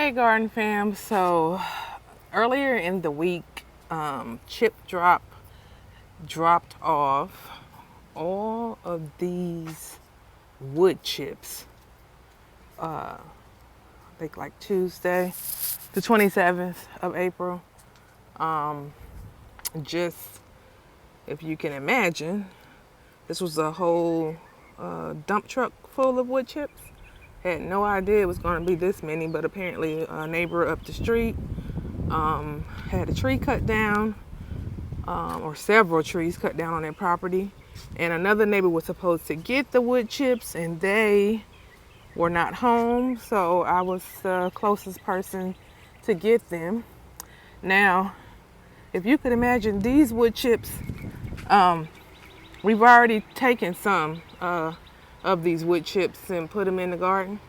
Hey garden fam, so earlier in the week, Chip dropped off all of these wood chips. I think like Tuesday, the 27th of April. Just if you can imagine, this was a whole dump truck full of wood chips. Had no idea it was going to be this many, but apparently a neighbor up the street had a tree cut down, or several trees cut down on their property. And another neighbor was supposed to get the wood chips, and they were not home, so I was the closest person to get them. Now, if you could imagine these wood chips, we've already taken some of these wood chips and put them in the garden.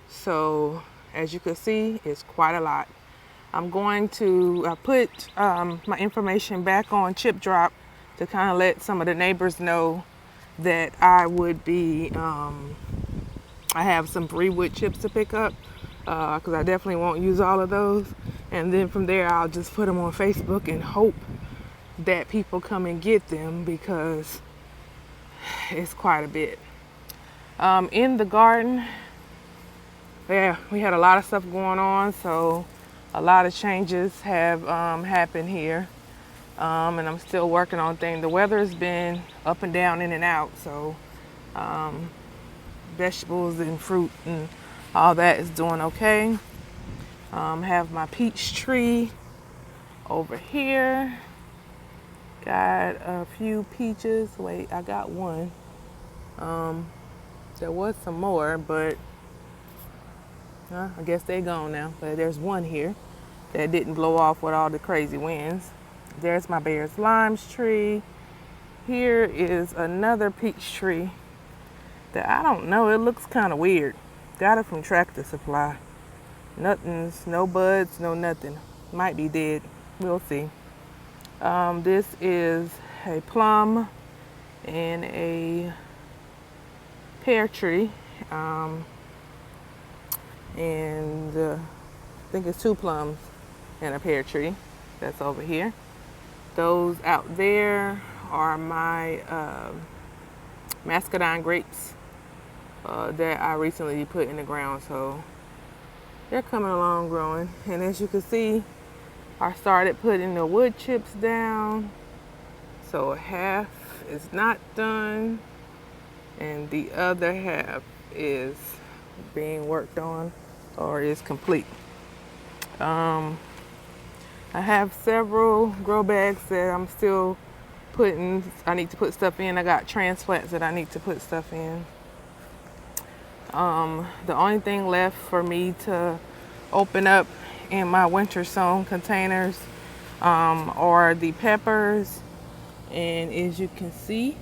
So as you can see, it's quite a lot. I'm going to put my information back on Chip Drop to kind of let some of the neighbors know that I would be, I have some free wood chips to pick up because I definitely won't use all of those. And then from there, I'll just put them on Facebook and hope that people come and get them because it's quite a bit. In the garden, yeah, we had a lot of stuff going on, so a lot of changes have happened here, and I'm still working on things. The weather has been up and down, in and out, so vegetables and fruit and all that is doing okay. Have my peach tree over here. Got a few peaches. Wait, I got one. There was some more, but I guess they're gone now. But there's one here that didn't blow off with all the crazy winds. There's my Bear's Limes tree. Here is another peach tree that I don't know. It looks kind of weird. Got it from Tractor Supply. Nothing's, no buds, no nothing. Might be dead. We'll see. This is a plum and a pear tree. And I think it's 2 plums and a pear tree that's over here. Those out there are my muscadine grapes that I recently put in the ground, so they're coming along growing. And as you can see, I started putting the wood chips down, so half is not done and the other half is being worked on or is complete. I have several grow bags that I'm still I need to put stuff in. I got transplants that I need to put stuff in. The only thing left for me to open up in my winter sown containers are the peppers, and as you can see,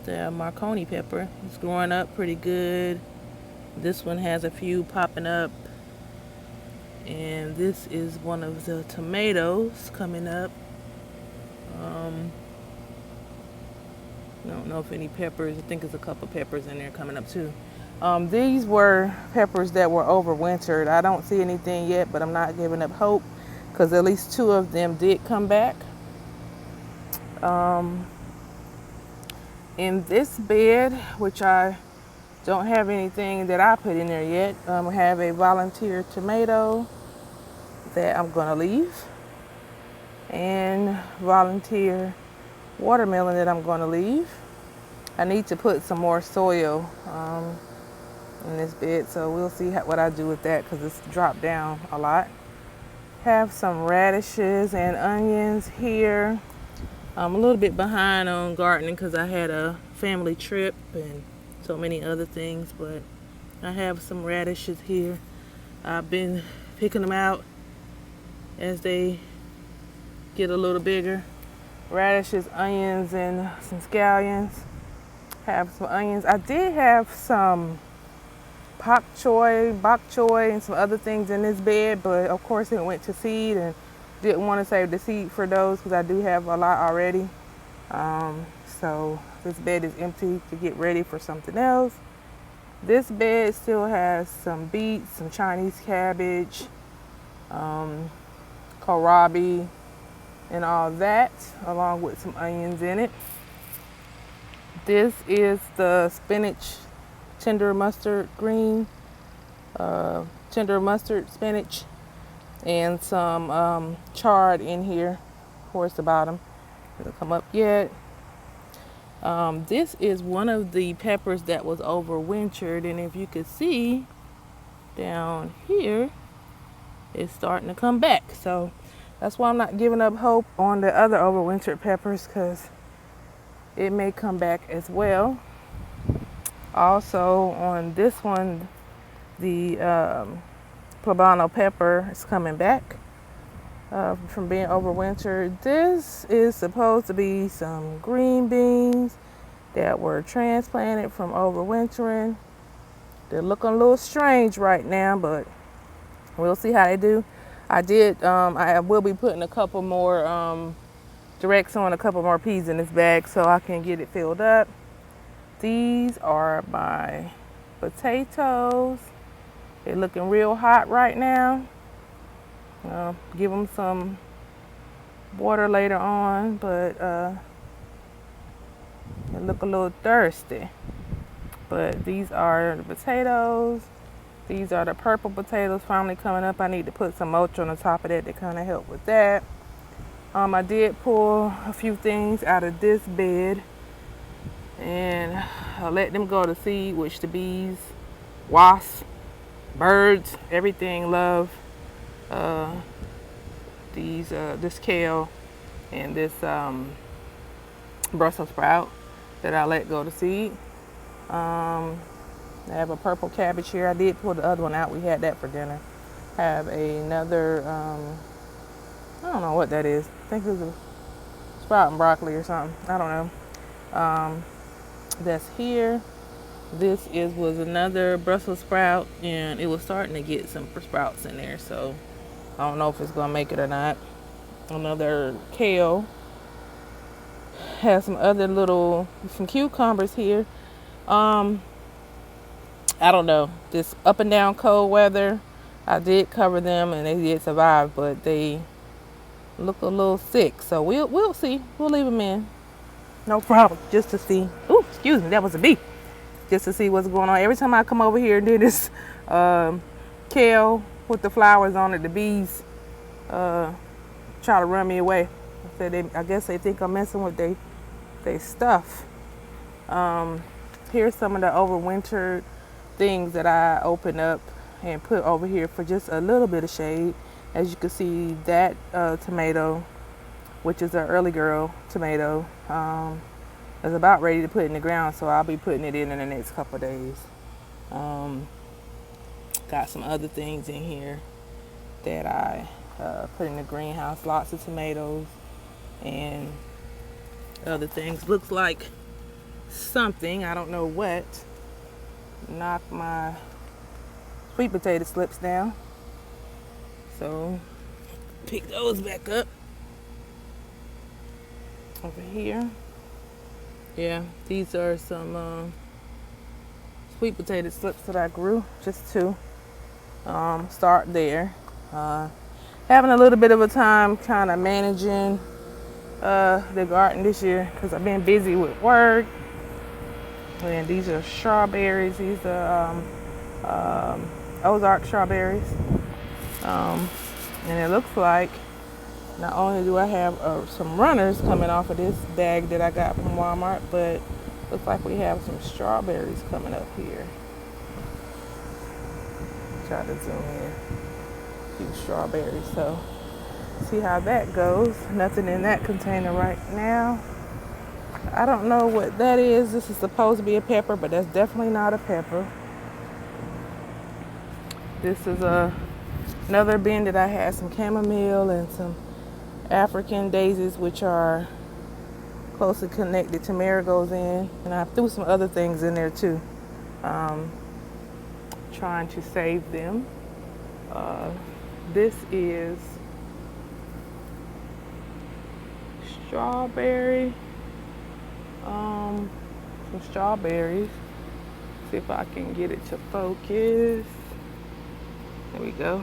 the Marconi pepper is growing up pretty good. This one has a few popping up, and this is one of the tomatoes coming up. I don't know if any peppers, I think there's a couple peppers in there coming up too. These were peppers that were overwintered. I don't see anything yet, but I'm not giving up hope because at least 2 of them did come back. In this bed, which I don't have anything that I put in there yet, I have a volunteer tomato that I'm gonna leave, and volunteer watermelon that I'm gonna leave. I need to put some more soil in this bed, so we'll see what I do with that because it's dropped down a lot. Have some radishes and onions here. I'm a little bit behind on gardening because I had a family trip and so many other things, but I have some radishes here. I've been picking them out as they get a little bigger. Radishes, onions, and some scallions. Have some onions. I did have some bok choy, and some other things in this bed, but of course it went to seed and didn't want to save the seed for those because I do have a lot already. So this bed is empty to get ready for something else. This bed still has some beets, some Chinese cabbage, kohlrabi, and all that, along with some onions in it. This is the spinach, tender mustard green, tender mustard spinach, and some chard in here towards the bottom. Hasn't come up yet. This is one of the peppers that was overwintered, and if you could see down here, it's starting to come back. So that's why I'm not giving up hope on the other overwintered peppers, because it may come back as well. Also on this one, the poblano pepper is coming back from being overwintered. This is supposed to be some green beans that were transplanted from overwintering. They're looking a little strange right now, but we'll see how they do. I will be putting a couple more direct sowing a couple more peas in this bag so I can get it filled up. These are my potatoes. They're looking real hot right now. Give them some water later on, but they look a little thirsty. But these are the potatoes. These are the purple potatoes finally coming up. I need to put some mulch on the top of that to kind of help with that. I did pull a few things out of this bed, and I let them go to seed, which the bees, wasps, birds, everything love this kale and this Brussels sprout that I let go to seed. I have a purple cabbage here. I did pull the other one out. We had that for dinner. I have another, I don't know what that is. I think it was a sprout and broccoli or something. I don't know. That's here. This was another Brussels sprout, and it was starting to get some sprouts in there, so I don't know if it's gonna make it or not. Another kale. Has some cucumbers here. I don't know. This up and down cold weather, I did cover them and they did survive, but they look a little sick. So we'll see. We'll leave them in. No problem. Just to see. Ooh, excuse me. That was a bee. Just to see what's going on. Every time I come over here and do this kale with the flowers on it, the bees try to run me away. I guess they think I'm messing with their stuff. Here's some of the overwintered things that I opened up and put over here for just a little bit of shade. As you can see, that tomato, which is an early girl tomato, is about ready to put in the ground, so I'll be putting it in the next couple of days. Got some other things in here that I put in the greenhouse. Lots of tomatoes and other things. Looks like something, I don't know what, knocked my sweet potato slips down. So pick those back up. Over here. Yeah, these are some sweet potato slips that I grew, just to start there. Having a little bit of a time kind of managing the garden this year because I've been busy with work. And these are strawberries. These are Ozark Strawberries. And it looks like not only do I have some runners coming off of this bag that I got from Walmart, but looks like we have some strawberries coming up here. Try to zoom in. A few strawberries. So see how that goes. Nothing in that container right now. I don't know what that is. This is supposed to be a pepper, but that's definitely not a pepper. This is another bin that I had some chamomile and some African daisies, which are closely connected to marigolds in. And I threw some other things in there too. Trying to save them. This is strawberry. Some strawberries. See if I can get it to focus. There we go.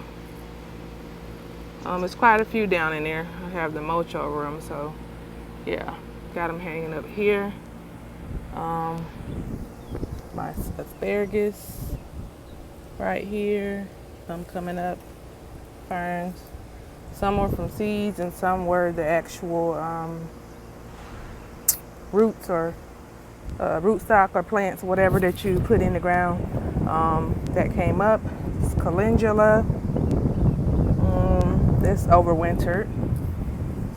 There's quite a few down in there. I have the mulch over them, so yeah, got them hanging up here. My asparagus right here, some coming up, ferns. Some were from seeds and some were the actual roots or rootstock or plants, whatever that you put in the ground that came up. It's calendula. This overwintered,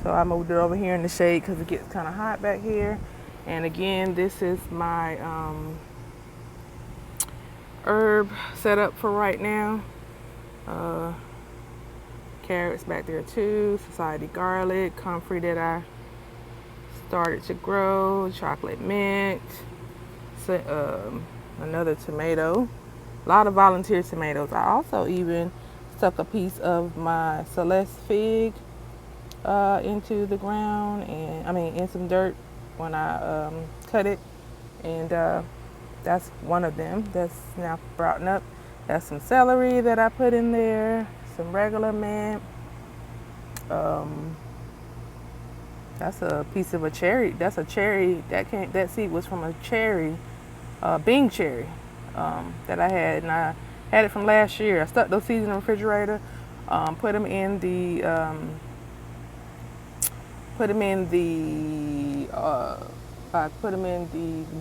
so I moved it over here in the shade because it gets kind of hot back here. And again, this is my herb setup for right now. Carrots back there too, society garlic, comfrey that I started to grow, chocolate mint, another tomato, a lot of volunteer tomatoes. I also even stuck a piece of my Celeste fig into the ground, and in some dirt when I cut it, and that's one of them that's now sprouting up. That's some celery that I put in there, some regular mint. That's a piece of a cherry. That's a cherry that seed was from a cherry, Bing cherry that I had, and I had it from last year. I stuck those seeds in the refrigerator, put them in the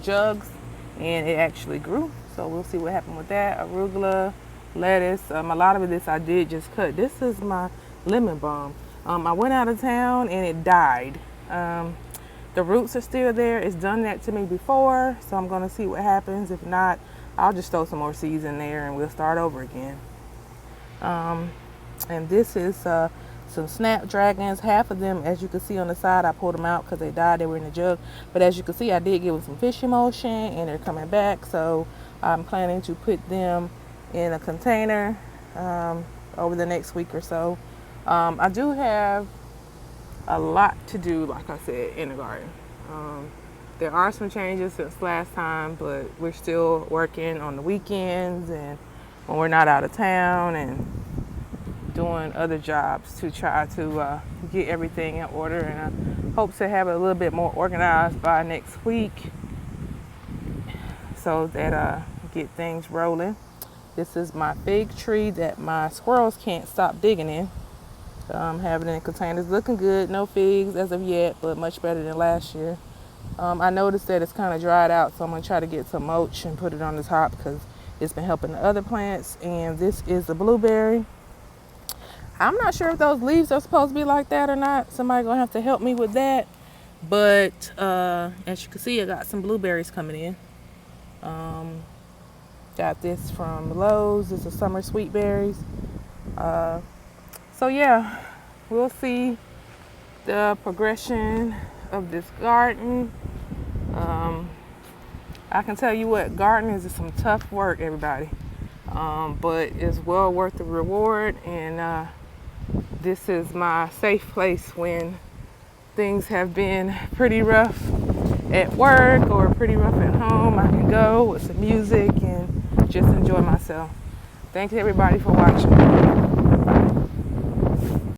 jugs, and it actually grew. So we'll see what happened with that. Arugula, lettuce. A lot of this I did just cut. This is my lemon balm. I went out of town and it died. The roots are still there. It's done that to me before, so I'm gonna see what happens. If not, I'll just throw some more seeds in there and we'll start over again. And this is some Snapdragons. Half of them, as you can see on the side, I pulled them out because they died. They were in the jug. But as you can see, I did give them some fish emulsion and they're coming back. So I'm planning to put them in a container over the next week or so. I do have a lot to do, like I said, in the garden. There are some changes since last time, but we're still working on the weekends and when we're not out of town, and doing other jobs to try to get everything in order. And I hope to have it a little bit more organized by next week so that get things rolling. This is my fig tree that my squirrels can't stop digging in. Having it in containers, looking good. No figs as of yet, but much better than last year. I noticed that it's kind of dried out, so I'm going to try to get some mulch and put it on the top because it's been helping the other plants. And this is a blueberry. I'm not sure if those leaves are supposed to be like that or not. Somebody's going to have to help me with that. But as you can see, I got some blueberries coming in. Got this from Lowe's. This is summer sweet berries. So yeah, we'll see the progression of this garden. I can tell you what, gardening is some tough work, everybody, but it's well worth the reward. And this is my safe place when things have been pretty rough at work or pretty rough at home. I can go with some music and just enjoy myself. Thanks everybody for watching.